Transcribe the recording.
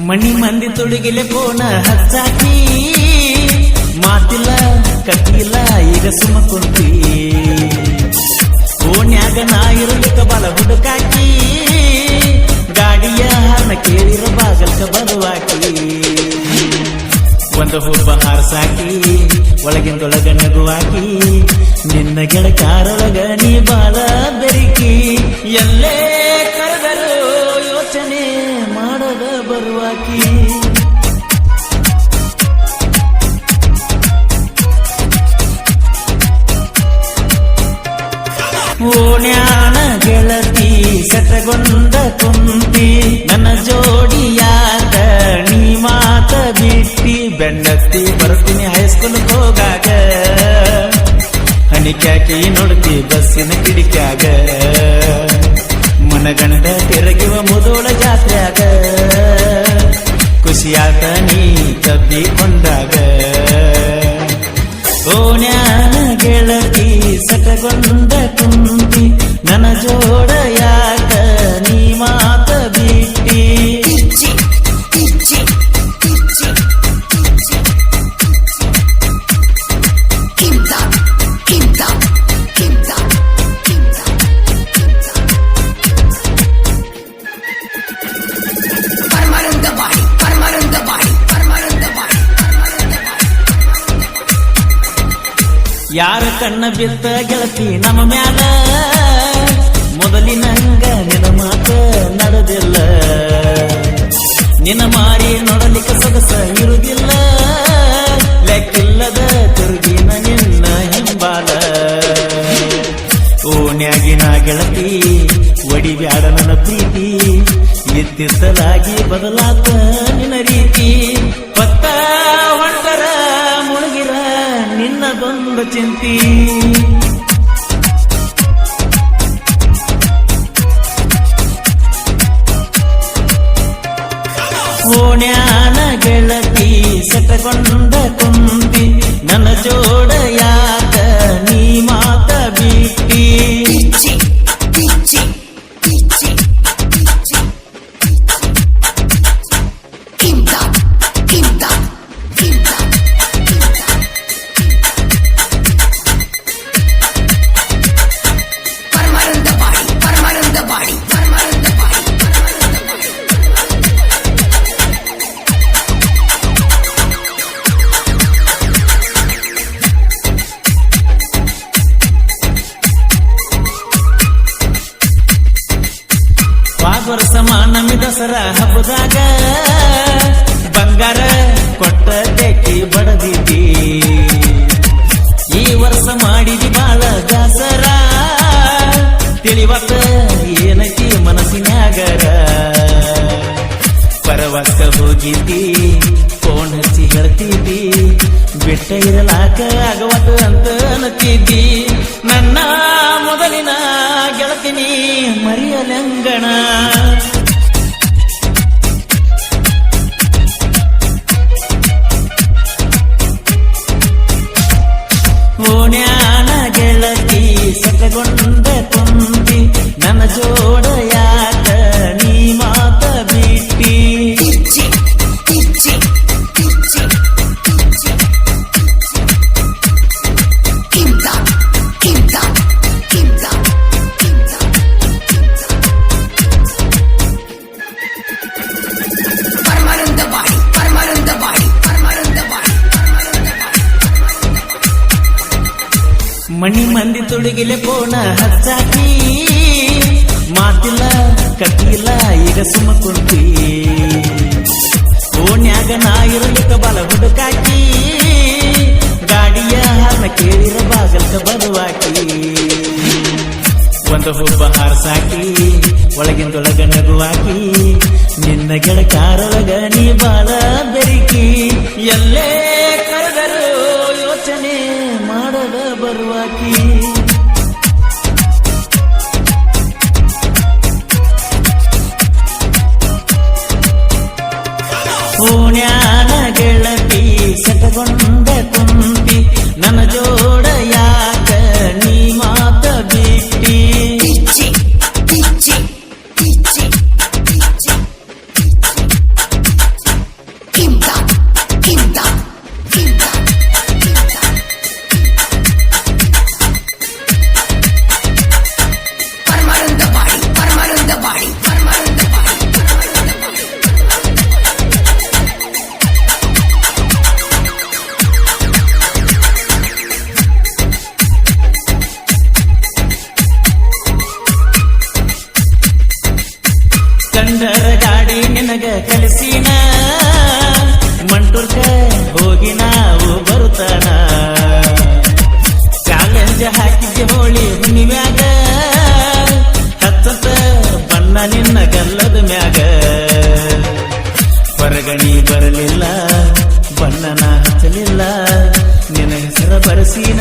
ಮಣಿ ಮಂದಿ ತೊಡಗಿಲೆ ಫೋನ ಹಚ್ಚಾಕಿ ಮಾತಿಲ್ಲ ಕಟ್ಟಿಲ್ಲ ಈಗ ಸುಮ್ಮ ಕುಂತಿ ಓಣ್ಯಾಗ ನಾ ಇರಲಿಕ್ಕ ಬಲ ಹುಡುಕಾಕಿ ಗಾಡಿಯ ಹಾರ್ನ ಕೇಳಿರ ಬಾಗಲ್ಕ ಬರುವಾಕಿ ಒಂದು ಹುಬ್ಬ ಹಾರಸಾಕಿ ಒಳಗಿಂದೊಳಗ ನಗುವಾಕಿ ನಿನ್ನ ಗೆಳಕಾರೊಳಗ ನೀ ಬಾಳ ಬೆರಿಕಿ ಎಲ್ಲೇ ಕರೆದರೂ ಯೋಚನೆ ಮಾಡದ ಬರುವಾಕಿ ಓಣ್ಯಾನ ಗೆಳತಿ ಸೆಟಗೊಂಡ ಕುಂತಿ ನನ್ನ ಜೋಡಿಯಾಗ ನೀ ಮಾತ ಬಿಟ್ಟಿ ಬೆಂಡತ್ತಿ ಬರ್ತೀನಿ ಹೈಸ್ಕೂಲ್ ಹೋಗಾಗ ಹಣಿಕ್ಯಾಕಿ ನೋಡ್ತಿ ಬಸ್ಸಿನ ಕಿಡಿಕ್ಯಾಗ ಮನಗಂಡ ತಿರುಗುವ ಮುದೋಳ ಜಾತ್ರೆಯಾಗ ಖುಷಿಯಾತ ನೀ ತಬ್ಬಿಕೊಂಡಾಗ ಓಣ್ಯಾನ ಗೆಳತಿ ಸಟಗೊಂಡ ಕುಂತಿ ನನ್ನ ಜೋಡ ಯಾಕ ನೀ ಮಾತ ಬಿಟ್ಟಿ ಯಾರ ಕಣ್ಣ ಬಿದ್ದ ಗೆಳತಿ ನಮ್ಮ ಮ್ಯಾಲ ಮೊದಲಿನಂಗ ನಿನ್ನ ಮಾತ ನಡೆದಿಲ್ಲ ನಿನ್ನ ಮಾರಿ ನೋಡಲಿಕ್ಕೆ ಸೊಗಸ ಇರುವುದಿಲ್ಲ ಲೆಕ್ಕಿಲ್ಲದ ತಿರುಗಿನ ನಿನ್ನ ಹಿಂಬಾಲ ಓಣ್ಯಾಗಿನ ಗೆಳತಿ ಒಡಿಬ್ಯಾಡ ನನ್ನ ಪ್ರೀತಿ ಇತ್ತಿತ್ತಲಾಗಿ ಬದಲಾತ ನಿನ್ನ ರೀತಿ ಪತ್ತ ಹೊಂಟರ ಮುಳುಗಿರ ನಿನ್ನದೊಂದು ಚಿಂತಿ ಓಣ್ಯಾನ ಗೆಳತಿ ಸೆಟಗೊಂಡ ಕುಂತಿ ನನ್ನ ಜೋಡ ಯಾಕ ನೀ ಮಾತ ಬಿಟ್ಟಿ ವರ್ಷ ಮಾನಮಿ ದಸರಾ ಹಬ್ಬದಾಗ ಬಂಗಾರ ಕೊಟ್ಟ ತೆಕ್ಕಿ ಬಡದಿದ್ದಿ ಈ ವರ್ಷ ಮಾಡಿದಿ ಬಾಳ ದಸರ ತಿಳಿವತ್ತ ಏನೈತಿ ಮನಸ್ಸಿನ್ಯಾಗರ ಪರವಕ್ಕ ಹೋಗಿದ್ದಿ ಫೋನ್ ಹಚ್ಚಿ ಹೇಳ್ತಿದ್ದಿ ಬಿಟ್ಟ ಇರಲಾಕ ಆಗವತ್ತು ಅಂತ ಅನ್ನತಿದ್ದಿ ನನ್ನ ಮೊದಲಿನ ಗೆಳತಿನಿ ಮರಿಯಲಂಗಣ ಓಣ್ಯಾನ ಗೆಳತಿ ಸೆಟಗೊಂಡ ಕುಂತಿ ನನ್ನ ಜೋಡ ಯಾಕ ನೀ ಮಾತ ಬಿಟ್ಟಿ ಮಣಿ ಮಂದಿ ತೊಡಗಿಲೆ ಫೋನ ಹಚ್ಚಾಕಿ ಮಾತಿಲ್ಲ ಕಟ್ಟಿಲ್ಲ ಈಗ ಸುಮ್ಮ ಕುಂತಿ ಓಣ್ಯಾಗ ನಾ ಇರಲಿಕ್ಕ ಬಲ ಹುಡುಕಾಕಿ ಗಾಡಿಯ ಹಾರ್ನ ಕೇಳಿರ ಬಾಗಲ್ಕ ಬರುವಾಕಿ ಒಂದು ಹುಬ್ಬ ಹಾರಸಾಕಿ ಒಳಗಿಂದೊಳಗ ನಗುವಾಕಿ ನಿನ್ನ ಗೆಳಕಾರೊಳಗ ನೀ ಬಾಳ ಬೆರಿಕಿ ಎಲ್ಲೇ ಕರೆದರೂ ಯೋಚನೆ ಮಾಡದ ಬರುವಾಕಿ ಓಣ್ಯಾನ ಗೆಳತಿ ಸೆಟಗೊಂಡ ಕುಂತಿ ನನ್ನ ಜೋಡ ಯಾಕ ನೀ ಮಾತ ಬಿಟ್ಟಿ ಹೊರಗಣಿ ಬರಲಿಲ್ಲ ಬಣ್ಣನ ಹಚ್ಚಲಿಲ್ಲ ನಿನ್ನ ಹೆಸರ ಬರಸಿನ